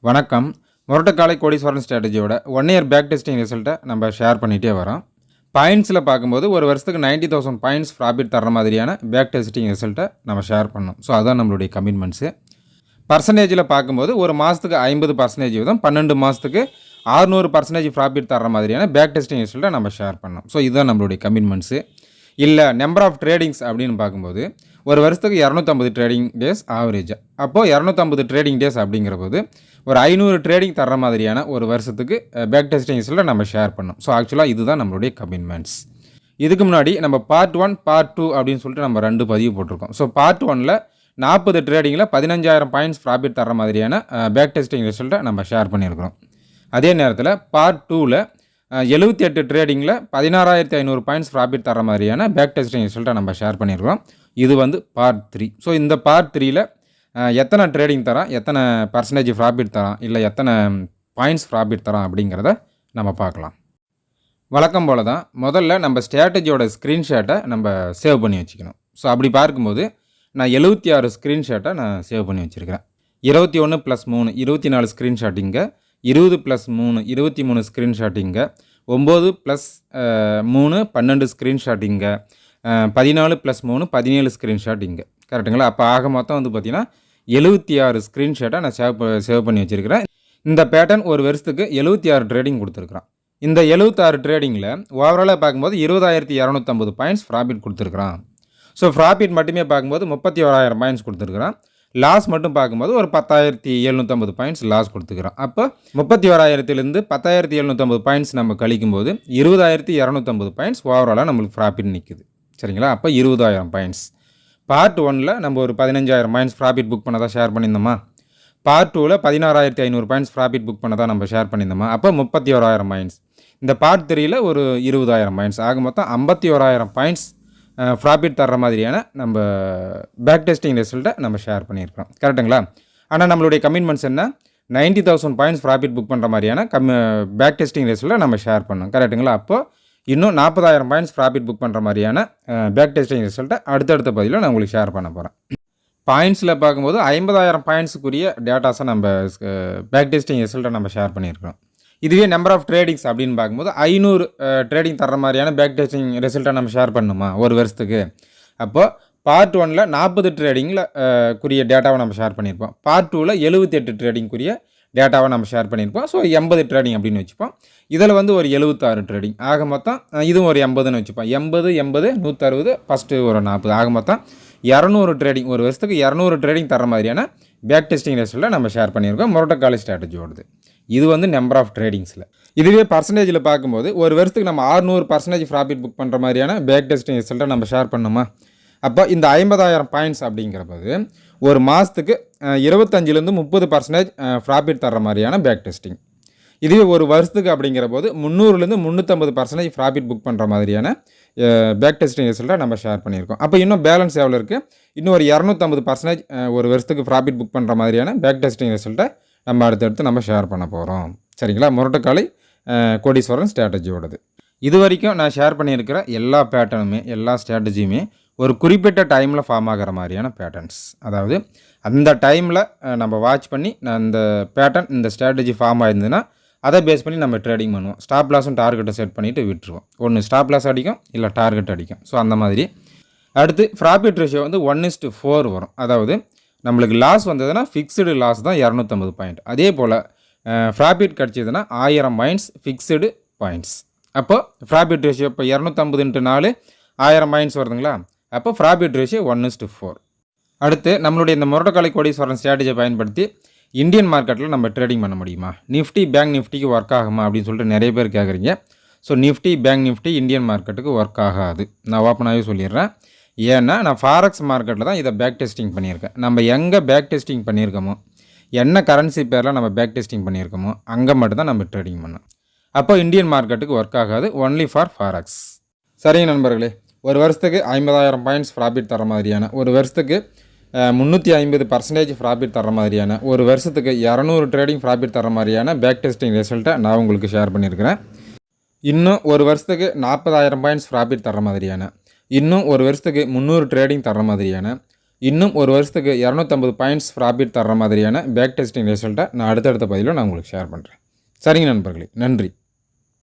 வணக்கம். முரட்டுக்காலை கோடீஸ்வரன் ஸ்ட்ராட்டஜியோட 1 year back testing ரிசல்ட்டை நம்ம ஷேர் பண்ணிகிட்டே வரோம். பாயிண்ட்ஸில் பார்க்கும்போது ஒரு வருஷத்துக்கு 90,000 பாயிண்ட்ஸ் ப்ராஃபிட் தர மாதிரியான பேக் டெஸ்டிங் ரிசல்ட்டை நம்ம ஷேர் பண்ணோம். ஸோ அதுதான் நம்மளுடைய கமிட்மெண்ட்ஸு. பர்சன்டேஜில் பார்க்கும்போது ஒரு மாதத்துக்கு 50% வீதம் 12 மாதத்துக்கு 600% ப்ராஃபிட் தர மாதிரியான பேக் டெஸ்டிங் ரிசல்ட்டை நம்ம ஷேர் பண்ணோம். ஸோ இதுதான் நம்மளுடைய கமிட்மெண்ட்ஸு. இல்லை நம்பர் ஆஃப் ட்ரேடிங்ஸ் அப்படின்னு பார்க்கும்போது ஒரு வருஷத்துக்கு 250 ட்ரேடிங் டேஸ் ஆவரேஜ். அப்போது 250 ட்ரேடிங் டேஸ் அப்படிங்கிற போது ஒரு 500 ட்ரேடிங் தர மாதிரியான ஒரு வருஷத்துக்கு பேக் டெஸ்டிங் ரிசல்ட்டை நம்ம ஷேர் பண்ணோம். ஸோ ஆக்சுவலாக இதுதான் நம்மளுடைய கமிட்மெண்ட்ஸ். இதுக்கு முன்னாடி நம்ம பார்ட் 1 பார்ட் 2 அப்படின்னு சொல்லிட்டு நம்ம 2 பதிவு போட்டிருக்கோம். ஸோ பார்ட் 1ல் 40 ட்ரேடிங்கில் 15,000 பாயிண்ட்ஸ் ப்ராஃபிட் தர மாதிரியான பேக் டெஸ்டிங் ரிசல்ட்டை நம்ம ஷேர் பண்ணியிருக்கிறோம். அதே நேரத்தில் பார்ட் 2ல் 78 ட்ரேடிங்கில் 16,500 பாயிண்ட்ஸ் ப்ராஃபிட் தர மாதிரியான பேக் டெஸ்டிங் ரிசல்ட்டை நம்ம ஷேர் பண்ணியிருக்கிறோம். இது வந்து பார்ட் 3. ஸோ இந்த பார்ட் 3ல் எத்தனை ட்ரேடிங் தரான், எத்தனை பர்சன்டேஜ் ப்ராஃபிட் தரான், இல்லை எத்தனை பாயிண்ட்ஸ் ப்ராஃபிட் தரான் அப்படிங்கிறத நம்ம பார்க்கலாம். வழக்கம் போல் தான் முதல்ல நம்ம ஸ்ட்ராட்டஜியோட ஸ்க்ரீன்ஷாட்டை நம்ம சேவ் பண்ணி வச்சுக்கணும். ஸோ அப்படி பார்க்கும்போது நான் 76 ஸ்க்ரீன்ஷாட்டை நான் சேவ் பண்ணி வச்சுருக்கிறேன். 21 + 3 24 ஸ்க்ரீன்ஷாட் இங்கே, 20 + 3 23 ஸ்க்ரீன்ஷாட் இங்கே, 9 + 3 12 ஸ்க்ரீன்ஷாட் இங்கே, 14 + 3 17 ஸ்க்ரீன்ஷாட் இங்கே. கரெக்டுங்களா? அப்போ ஆக மொத்தம் வந்து பார்த்திங்கன்னா 76 ஸ்க்ரீன்ஷாட்டை நான் சேவ் பண்ணி வச்சுருக்கிறேன். இந்த பேட்டர்ன் ஒரு வருஷத்துக்கு 76 ட்ரேடிங் கொடுத்துருக்குறான். இந்த 76 ட்ரேடிங்கில் ஓவராலாக பார்க்கும்போது 20,250 பாயிண்ட்ஸ் ப்ராஃபிட் கொடுத்துருக்குறான். ஸோ ப்ராஃபிட் மட்டுமே பார்க்கும்போது 31,000 பாயிண்ட்ஸ் கொடுத்துருக்குறான். லாஸ் மட்டும் பார்க்கும்போது ஒரு 10,750 பாயிண்ட்ஸ் லாஸ் கொடுத்துக்கிறோம். அப்போ 31,000லேருந்து 10,750 பாயிண்ட்ஸ் நம்ம கழிக்கும்போது 20,250 பாயிண்ட்ஸ் ஓவராலாக நம்மளுக்கு ப்ராஃபிட் நிற்குது. சரிங்களா? அப்போ 20,000 பாயிண்ட்ஸ். பார்ட் 1ல் நம்ம ஒரு 15,000 பாயிண்ட்ஸ் ப்ராஃபிட் புக் பண்ணதாக ஷேர் பண்ணியிருந்தோமா? பார்ட் 2ல் 16,500 பாயிண்ட்ஸ் ப்ராஃபிட் புக் பண்ணதாக நம்ம ஷேர் பண்ணியிருந்தோமா? அப்போ 31,000 பாயிண்ட்ஸ். இந்த பார்ட் 3ல் ஒரு 20,000 பாயிண்ட்ஸ். ஆக மொத்தம் 51,000 பாயிண்ட்ஸ் ப்ராஃபிட் தர்ற மாதிரியான நம்ம பேக் டெஸ்டிங் ரிசல்ட்டை நம்ம ஷேர் பண்ணியிருக்கிறோம். கரெக்டுங்களா? ஆனால் நம்மளுடைய கமிட்மெண்ட்ஸ் என்ன? 90,000 பாயிண்ட்ஸ் ப்ராஃபிட் புக் பண்ணுற மாதிரியான பேக் டெஸ்டிங் ரிசல்ட்டை நம்ம ஷேர் பண்ணோம். கரெக்டுங்களா? அப்போது இன்னும் 40,000 பாயிண்ட்ஸ் ப்ராஃபிட் புக் பண்ணுற மாதிரியான பேக் டெஸ்டிங் ரிசல்ட்டை அடுத்தடுத்த பதிவில் நான் உங்களுக்கு ஷேர் பண்ண போகிறேன். பாயிண்ட்ஸில் பார்க்கும்போது 50,000 பாயிண்ட்ஸுக்குரிய டேட்டாஸை நம்ம பேக் டெஸ்டிங் ரிசல்ட்டை நம்ம ஷேர் பண்ணியிருக்கிறோம். இதுவே நம்பர் ஆஃப் ட்ரேடிங்ஸ் அப்படின்னு பார்க்கும்போது 500 ட்ரேடிங் தர மாதிரியான பேக் டெஸ்டிங் ரிசல்ட்டை நம்ம ஷேர் பண்ணணுமா ஒரு வருஷத்துக்கு? அப்போது பார்ட் 1ல் 40 ட்ரேடிங்கில் குறிய டேட்டாவை நம்ம ஷேர் பண்ணியிருப்போம். பார்ட் 2ல் 78 ட்ரேடிங்குரிய டேட்டாவை நம்ம ஷேர் பண்ணியிருப்போம். ஸோ 80 ட்ரேடிங் அப்படின்னு வச்சுப்போம். இதில் வந்து ஒரு 76 ட்ரேடிங். ஆக மொத்தம் இதுவும் ஒரு 80ன்னு வச்சுப்போம். 80 160 ஃபஸ்ட்டு ஒரு 40. ஆக மொத்தம் 200 ட்ரேடிங். ஒரு வருஷத்துக்கு 200 ட்ரேடிங் தர மாதிரியான பேக் டெஸ்டிங் ரிசல்ட்டை நம்ம ஷேர் பண்ணியிருக்கோம் முரட்டுக்காலை ஸ்ட்ராட்டஜியோடது. இது வந்து நம்பர் ஆஃப் ட்ரேடிங்ஸில். இதுவே பர்சன்டேஜில் பார்க்கும்போது ஒரு வருஷத்துக்கு நம்ம 600% ப்ராஃபிட் புக் பண்ணுற மாதிரியான பேக் டெஸ்டிங் ரிசல்ட்டை நம்ம ஷேர் பண்ணோமா? அப்போ இந்த 50,000 பாயிண்ட்ஸ் அப்படிங்கிறபோது ஒரு மாதத்துக்கு 25லேருந்து 30% ப்ராஃபிட் தர்ற மாதிரியான பேக் டெஸ்டிங். இதுவே ஒரு வருஷத்துக்கு அப்படிங்கிற போது 300லேருந்து 350% ப்ராஃபிட் புக் பண்ணுற மாதிரியான பேக் டெஸ்டிங் ரிசல்ட்டை நம்ம ஷேர் பண்ணியிருக்கோம். அப்போ இன்னும் பேலன்ஸ் எவ்வளோ இருக்குது? இன்னும் ஒரு 250% ஒரு வருஷத்துக்கு ப்ராஃபிட் புக் பண்ணுற மாதிரியான பேக் டெஸ்டிங் ரிசல்ட்டை நம்ம அடுத்தடுத்து நம்ம ஷேர் பண்ண போகிறோம். சரிங்களா? முரட்டுக்காலை கோடீஸ்வரன் ஸ்ட்ராட்டஜியோடது. இது வரைக்கும் நான் ஷேர் பண்ணியிருக்கிற எல்லா பேட்டர்னுமே எல்லா ஸ்ட்ராட்டஜியுமே ஒரு குறிப்பிட்ட டைமில் ஃபார்ம் ஆகிற மாதிரியான பேட்டர்ன்ஸ். அதாவது அந்த டைமில் நம்ம வாட்ச் பண்ணி அந்த பேட்டர்ன் இந்த ஸ்ட்ராட்டஜி ஃபார்ம் ஆயிருந்ததுன்னா அதை பேஸ் பண்ணி நம்ம ட்ரேடிங் பண்ணுவோம். ஸ்டாப் லாஸும் டார்கெட்டை செட் பண்ணிவிட்டு விட்டுருவோம். ஒன்று ஸ்டாப் லாஸ் அடிக்கும், இல்லை டார்கெட் அடிக்கும். ஸோ அந்த மாதிரி. அடுத்து ப்ராஃபிட் ரேஷியோ வந்து 1:4 வரும். அதாவது நம்மளுக்கு லாஸ் வந்ததுன்னா ஃபிக்ஸ்டு லாஸ் தான் 250 பாயிண்ட். அதே போல் ப்ராஃபிட் கிடச்சிதுன்னா 1000 பாயிண்ட்ஸ் ஃபிக்ஸ்டு பாயிண்ட்ஸ். அப்போது ப்ராஃபிட் ரேஷியோ இப்போ 250 × 4 1000 பாயிண்ட்ஸ் வருதுங்களா? அப்போ ப்ராஃபிட் ரேஷியோ 1:4. அடுத்து நம்மளுடைய இந்த முரட்டுக்காலை கோடீஸ்வரன் ஸ்ட்ராட்டஜியை பயன்படுத்தி இந்தியன் மார்க்கெட்டில் நம்ம ட்ரேடிங் பண்ண முடியுமா? நிஃப்டி பேங்க் நிஃப்டிக்கு ஒர்க் ஆகுமா அப்படின்னு சொல்லிட்டு நிறைய பேர் கேட்குறீங்க. So Nifty bank Nifty Indian மார்க்கெட்டுக்கு ஒர்க் ஆகாது. நான் ஓப்பனாகவே சொல்லிடுறேன். ஏன்னா நான் ஃபாரெக்ஸ் மார்க்கெட்டில் தான் இதை பேக் டெஸ்டிங் பண்ணியிருக்கேன். நம்ம எங்கே பேக் டெஸ்டிங் பண்ணியிருக்கோமோ, என்ன கரன்சி பேரில் நம்ம பேக் டெஸ்டிங் பண்ணியிருக்கோமோ அங்கே மட்டும்தான் நம்ம ட்ரேடிங் பண்ணோம். அப்போ இந்தியன் மார்க்கெட்டுக்கு ஒர்க் ஆகாது. Only for forex. சரிங்க நண்பர்களே, ஒரு வருஷத்துக்கு 50,000 பாயிண்ட்ஸ் ப்ராஃபிட் தர மாதிரியான, ஒரு வருஷத்துக்கு 350% ப்ராஃபிட் தர மாதிரியான, ஒரு வருஷத்துக்கு 200 ட்ரேடிங் ப்ராஃபிட் தர மாதிரியான பேக் டெஸ்டிங் ரிசல்ட்டை நான் உங்களுக்கு ஷேர் பண்ணியிருக்கிறேன். இன்னும் ஒரு வருஷத்துக்கு 40,000 பாயிண்ட்ஸ் ப்ராஃபிட் தர மாதிரியான, இன்னும் ஒரு வருஷத்துக்கு 300 ட்ரேடிங் தர மாதிரியான, இன்னும் ஒரு வருஷத்துக்கு 250 பாயிண்ட்ஸ் ப்ராஃபிட் தர்ற மாதிரியான பேக் டெஸ்டிங் ரிசல்ட்டை நான் அடுத்தடுத்த பதிவில் நான் உங்களுக்கு ஷேர் பண்ணுறேன். சரிங்க நண்பர்களே, நன்றி.